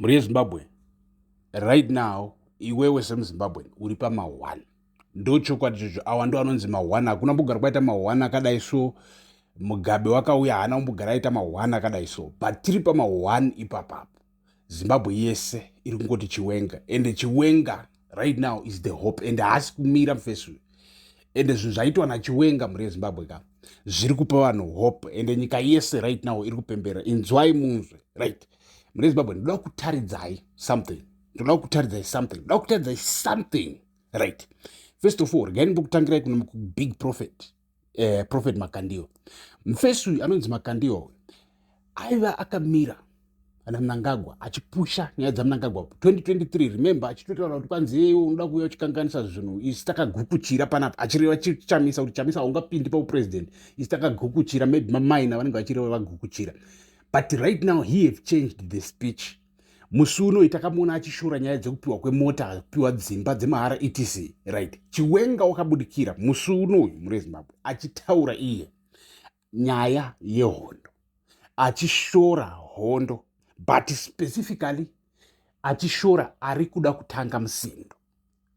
muri yezimbabwe right now iwewe semuzimbabwe uri pama1 ndochokwadi chocho. Awa ndo anonzi ma1. Hakuna mbogara kwaita ma1 akadai so. Mugabe wakauya haana kumbogara aita ma1 akadai so, but tiri pama1 ipapapo. Zimbabwe yese iri kungoti Chiwenga, and Chiwenga right now is the hope, and haasi kumira mufesu. And zvinhu zvaitwa naChiwenga muri Zimbabwe ka zviri kupa vanhu hope, and nyika yese right now iri kupembera. Inzwai munzwe, right? Muri Zimbabwe ndoda kutaridzai something. Right? First of all, regai ndimbokutangirai kuno big prophet, prophet Makandiyo. Mufesu anonzi Makandiyo aiva akamira ana Mnangagwa achipusha nyaya dzaMnangagwa 2023. Remember achitotaura kuti kwanzi unoda kuuya uchikanganisa zvinhu, isi takagukuchira panapa, achireva chichamisa kuti chamisa haungapindi paupresident, isi takagukuchira, maybe mamaina vanenge vachireva vagukuchira. But right now he have changed the speech. Musi uno takamuona achishora nyaya dzekupiwa kwemota, kupiwa dzimba dzemahara etc. Right? Chiwenga wakabudikira musi unoyu muri Zimbabwe achitaura iye nyaya yehondo, achishora hondo, but specifically achishora ari kuda kutanga musindo.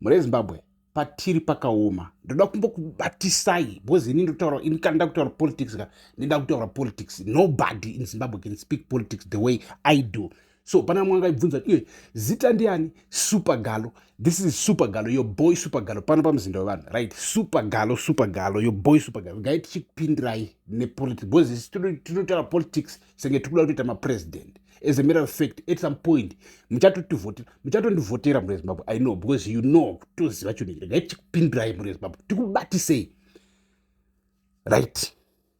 Muri Zimbabwe patiri pakaoma. Ndoda kumbokubatisai because ini ndotaura, ini kana kutaura politics ka ndoda kutaura politics. Nobody in Zimbabwe can speak politics the way I do. So pana mwanga ibvunza iye zita ndiani? Super Galo. This is Super Galo, your boy Super Galo. Pana pamuzinda wevanhu, right? Super Galo, your boy Super Galo. Gai tichipindirai nepolitics because tinotaura politics senge tikuda kuita mapresident. As a matter of fact, at some point muchatondivhotera muri Zimbabwe. I know because you know toziva choniki. Gai tichipindirai muri Zimbabwe tikubatisei, right?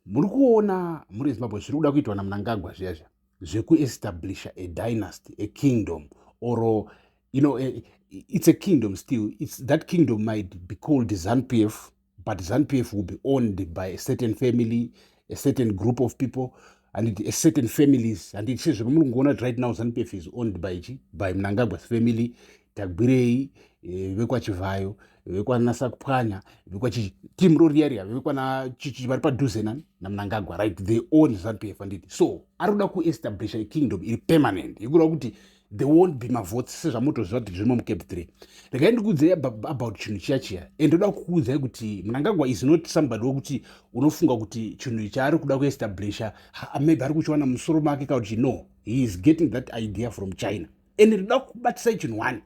Muri kuona muri Zimbabwe zviri kuda kuitwa naMnangagwa zviya zvekuestablisha a dynasty, a kingdom, or it's a kingdom still. It's that kingdom might be called ZANU-PF, but ZANU-PF will be owned by a certain family, a certain group of people, and a certain families. And it says right now ZANU-PF is owned by Mnangagwa's family, Tagbirei, vekwachivayo, vekwanasakupwanya, vekwachitimroriaria, vekwana vari padhuze naMnangagwa, right? They own ZANU-PF and it. So arikuda kuestablish a kingdom iri permanent. Ikuda kuti there won't be mavotes sezvamotoziva kuti zvirimo muCape 3. Regai ndikuudzai about chinhu chiya. And ndoda kukuudzai kuti Mnangagwa is not somebody wokuti unofunga kuti chinhu chaari kuda kuestablisha maybe ari kuchiwana musoro make ka kuti no, he is getting that idea from China. And ndoda kubatisai chinhu one.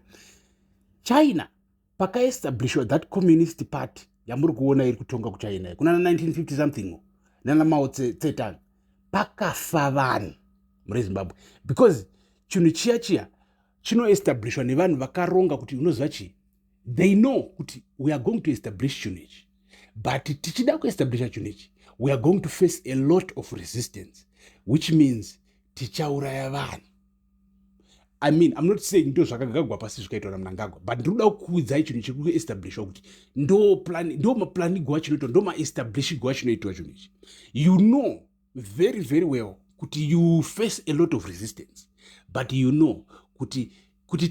China pakaestablishwa that communist party yamuri kuona iri kutonga kuChina kuna 1950 something nana Mao Zedong, pakafa vanhu muri Zimbabwe because chinhu chiya chinoestablishwa nevanhu vakaronga kuti unoziva chii. They know kuti we are going to establish chinhu ichi, but tichida kuestablisha chinhu ichi we are going to face a lot of resistance, which means tichauraya vanhu. I mean, I'm not saying ndo zvakagagwa pasi zvikaitwa naMnangagwa, but ndinoda kukuudzai chinhu chiri kuestablishwa kuti ndo maplanigwa achinoitwa, ndo maestablishigwa achinoitwa chinhu ichi. You know very very well kuti you face a lot of resistance, but you know kuti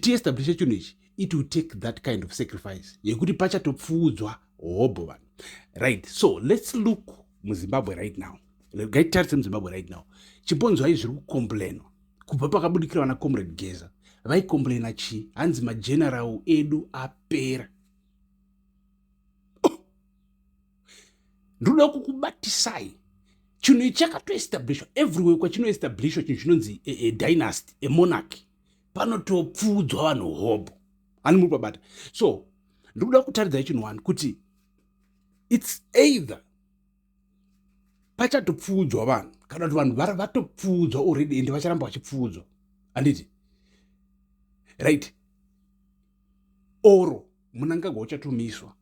tiestablishe chinhu ichi it will take that kind of sacrifice yekuti pachatopfuudzwa hobo vanhu, right? So let's look muZimbabwe right now. Gaitarise muZimbabwe right now. Chiponzwai zviri kukomplainwa kubva pakabudikira vana comrade Geza. Vaikomplaina chi? Hanzi mageneral edu apera. Ndoda kukubatisai chinhu ichi chakatoestablishwa everywhere. Kwachinoestablishwa chinhu chinonzi a dynasty, a monarchy, panotopfuudzwa vanhu hobo. Hani muri pabata. So ndoda kutaridzai chinhu one kuti it's either pachatopfuudzwa vanhu kana kuti vanhu vatopfuudzwa already ende vacharamba vachipfuudzwa, handiti, right? Oro Mnangagwa uchatomiswa.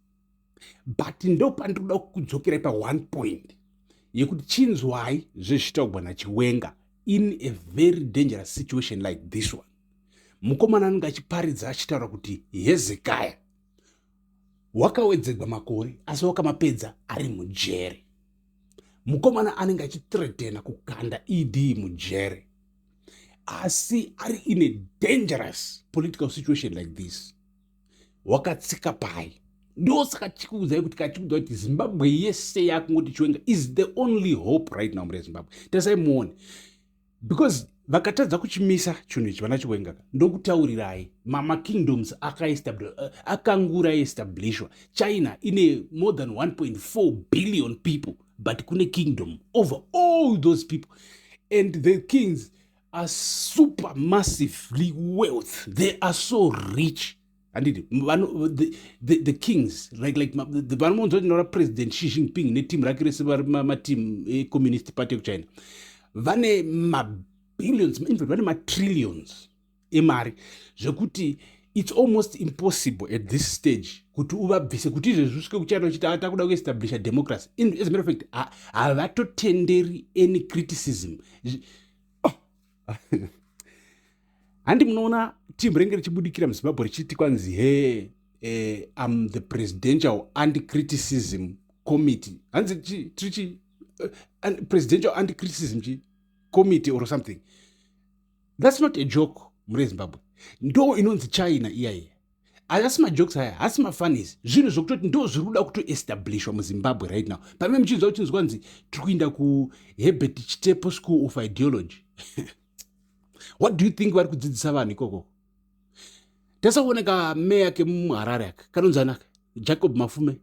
But ndo pandinoda kudzokerai pa one point yekuti chinzwai zvezvitaurwa naChiwenga in a very dangerous situation like this one. Mukomana anenge achiparidza achitaura kuti Hezekiah wakawedzerwa makore asi wakamapedza ari mujere. Mukomana anenge achithreatena kukanda ED mujere asi ari in a dangerous political situation like this. Wakatsika pai. Ndo saka chikuudzai kuti kachikuudzai kuti Zimbabwe Yese Yava Kungoti Chiwenga is the only hope right now muri Zimbabwe. Tasai muone because vakatadza kuchimisa chinhu ichi vana Chiwenga ndokutaurirai makingdoms akangura establishwa. China ine more than 1.4 billion people, but kune kingdom over all those people, and the kings are super massively wealth. They are so rich. And the kings, like the president Xi Jinping ne team rakirese ma team communist party of China, vane ma billions, in fact vane ma trillions emari, zvekuti it's almost impossible at this stage kuti uvabvise kuti izvezvusike kuchano chiti atakuda kuestablish a democracy. As a matter of fact, havatotenderi any criticism. Handi munoona team renge richibudikira muZimbabwe richiti kwanzi I'm the presidential anti-criticism committee. Hanzi trichi presidential anti-criticism committee or something. That's not a joke mure Zimbabwe. Ndo inonzi China iyaye. Asima jokes haya, asima funnies. Zvinhu zvokutoti ndo zviruda kutoestablishwa muZimbabwe right now. Pamwe mchinzwa kuti nzwanzi tikuinda ku Herbert Chitepo School of Ideology. What do you think vari kudzidzisa vanhu ikoko? Tasaoneka meya ke muHarare aka kanonzanaka Jacob Mafume.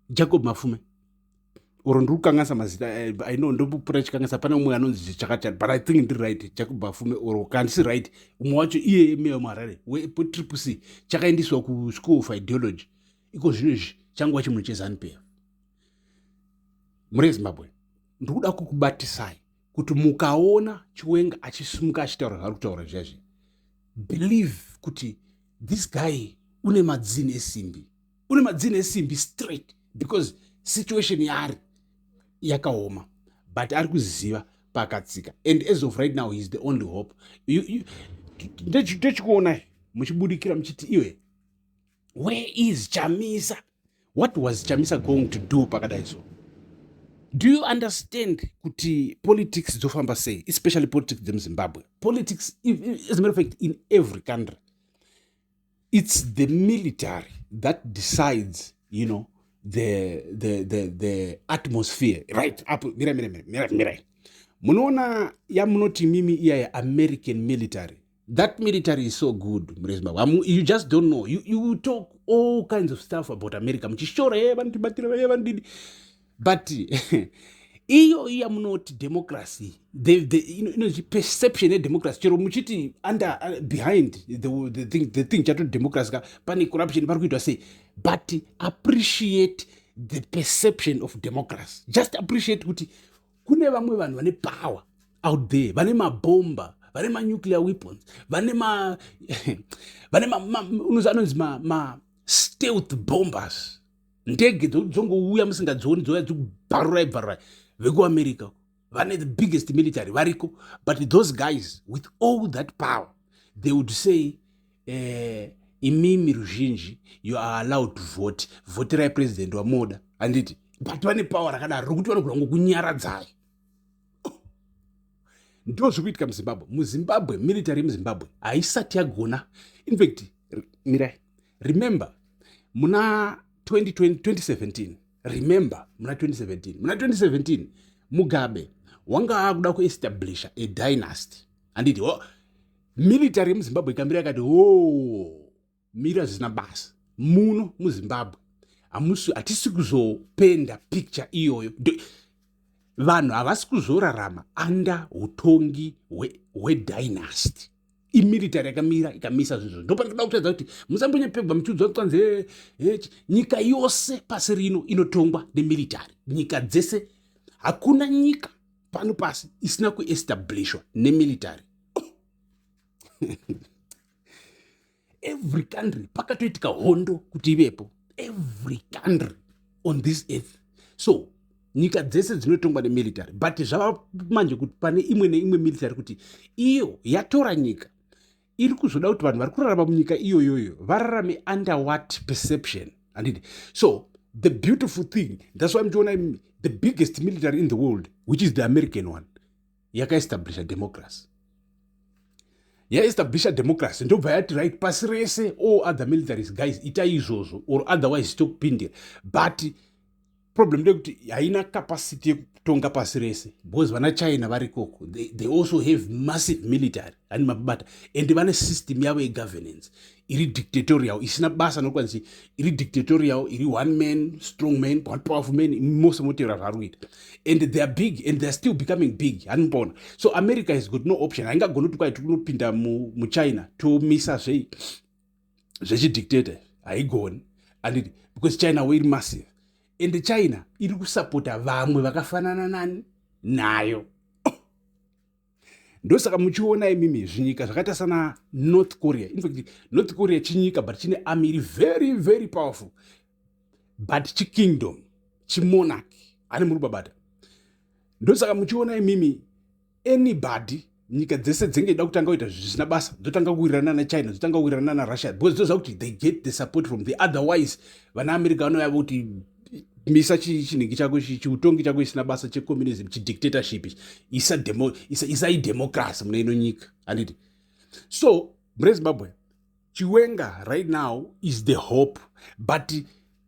Jacob Mafume. Oro ndikukangasa mazita. I know ndopupura chikangasa pana umwe anonzi chakachana, but I think ndiri right. Jacob Mafume oro kandisi right. Umwe wacho iye meya muHarare Triple C chakaendiswa ku School of Ideology. Iko zvinhu izvi changuva chimunhu cheZANU-PF. Mure Zimbabwe ndikuda kukubatisai kuti mukaona Chiwenga achisimuka achitaura zvari kutaura zviya, believe kuti this guy une madzini esimbi. Une madzini esimbi straight, because situation yaari yakaoma, but ari kuziva pakatsika, and as of right now he is the only hope. Ndechikuona muchibudikira muchiti iwe, where is Chamisa? What was Chamisa going to do pakadai so? Do you understand kuti politics dzofamba sei, especially politics dzemuZimbabwe? Politics, as a matter of fact, in every country, it's the military that decides, you know, the atmosphere, right? Mira. Munoona yamunoti mimi iya American military. That military is so good, you just don't know. You talk all kinds of stuff about America. But iyo yamunoti democracy, the perception of democracy, chero muchiti under behind the thing chato democracy pani corruption parikuitwa say, but appreciate the perception of democracy. Just appreciate kuti kune vamwe vanhu vane power out there, vane mabomba, vane nuclear weapons, vane ma stealth bombers. Ndege dzongouya musingadzoni dzoya dzikubharurai vekuAmerica vane the biggest military variko, but those guys with all that power, they would say imimi ruzhinji, you are allowed to vote, voterai president wamoda, anditi, but vane power rakadaro rokuti vanogona kungokunyaradzai. Ndo zvikuitika muZimbabwe. Military muZimbabwe haisati yagona. In fact, mirai, remember muna 2017, remember muna 2017 Mugabe wanga akuda kuestablish a dynasty, anditi military muZimbabwe ikamira yakati mira zvisina basa muno muZimbabwe, hatisi kuzopenda picture iyoyo. Vanhu havasi kuzorarama under utongi hwedynasty. Imilitary yakamira ikamisa zvinhu. Ndopandinoda kutaridza kuti musambonyepegwa muchiudzwa kwanzi nyika yose pasi rino inotongwa nemilitary. Nyika dzese, hakuna nyika pano pasi isina kuestablishwa nemilitary. Every country pakatoitika hondo kuti ivepo. Every country on this earth. So nyika dzese dzinotongwa nemilitary, but zvava manje kuti pane imwe neimwe military kuti iyo yatora nyika iri kuzoda kuti vanhu vari kurarama munyika iyoyoyo vararame under what perception. So the beautiful thing, that's why I'm the biggest military in the world, which is the American one, yakaestablish a democracy. Yaestablish a democracy ndobva yati right pasi rese all other militaries, guys, itai izvozvo or otherwise stop pindira. But problem ndekuti haina capacity yekutonga pasi rese because vana China vari koko they also have massive military hani mabata and vane system yavo yegovernance iri dictatorial isina basa nokwanisa iri dictatorial iri one man strong man one powerful man mose motevera zvari kuita and they are big and they are still becoming big hani mupona so America has got no option haingagoni kuti kwai tikunopinda muchina tomisa zvechidictator haigoni and because China were massive and China iri kusapota vamwe vakafanana nani nayo ndosaka muchiona imimi zvinyika zvakaita sana North Korea. In fact North Korea chinyika but chine army iri very very powerful but chikingdom chimonarchy ani muri babata ndosaka muchiona imimi anybody nyika dzese dzenge da kutanga kuita zvisina basa dzotanga kuwirirana na China dzotanga kuwirirana na Russia because those kuti they get the support from the otherwise vana America vanoyava kuti misa chinenge chako chiutongi chako isina basa checommunism chidictatorship isa idemocracy mune ino nyika anditi so mune Zimbabwe Chiwenga right now is the hope but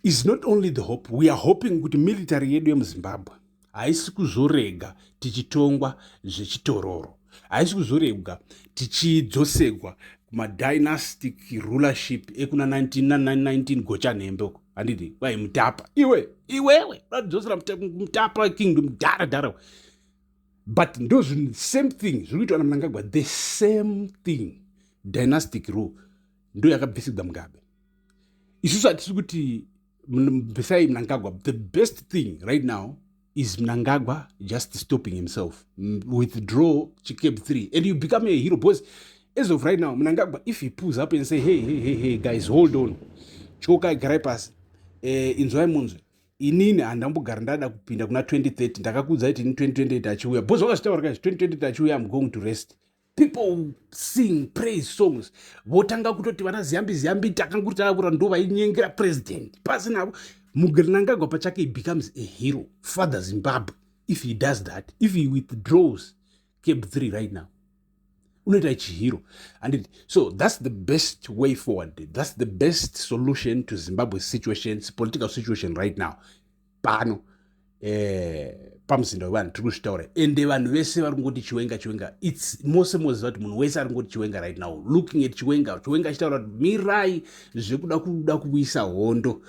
is not only the hope we are hoping kuti military yedu yemuZimbabwe haisi kuzorega tichitongwa zvechitororo haisi kuzorega tichidzosegwa kumadynastic rulership ekuna 1919 gocha nhembe handiti kwai mutapa iwewe radzosera mutapa kingdom dhara but ndo same thing zviri kuitwa naMnangagwa the same thing dynastic rule ndo yakabvisigwa Mugabe isusu hatisi kuti besai Mnangagwa the best thing right now is Mnangagwa just stopping himself withdraw Chikeb 3 and you become a hero because as of right now Mnangagwa if he pulls up and say hey guys hold on chokai garai pasi inzwai munzwe inini handambogara ndada kupinda kuna 2030 ndakakudza kuti in 2028 achiuya because wakazvitaura kazi 2028 achiuya I'm going to rest people sing praise songs votanga kutoti vana ziyambi takanguri takakura ndo vainyengera president pasinavo Mnangagwa pachake he becomes a hero for the Zimbabwe if he does that if he withdraws Keb 3 right now unoita chihero and so that's the best way forward that's the best solution to Zimbabwe's political situation right now pano pamuzinda wevanhu tiri kuzvitaura ende vanhu vese vari kungoti Chiwenga it's mose moziva kuti munhu wese ari kungoti Chiwenga right now looking at Chiwenga achitaura kuti mirai zvekuda kuisa hondo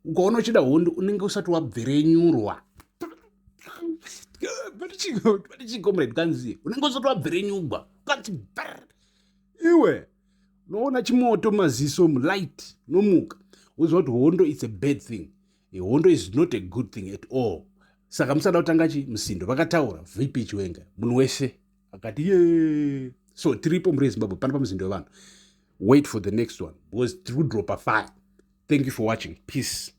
ukaona uchida hondo unenge usati wabverenyurwa comrade kanzi unenge usati wabverenyurwa kanzi iwe unoona chimoto maziso light nomuka uziva kuti hondo it's a bad thing hondo is not a good thing at all saka musada kutanga musindo vakataura vipi Chiwenga munhu wese akati so tiripo muri Zimbabwe pana pamuzindo wevanhu wait for the next one because tiri kudropa fire. Thank you for watching. Peace.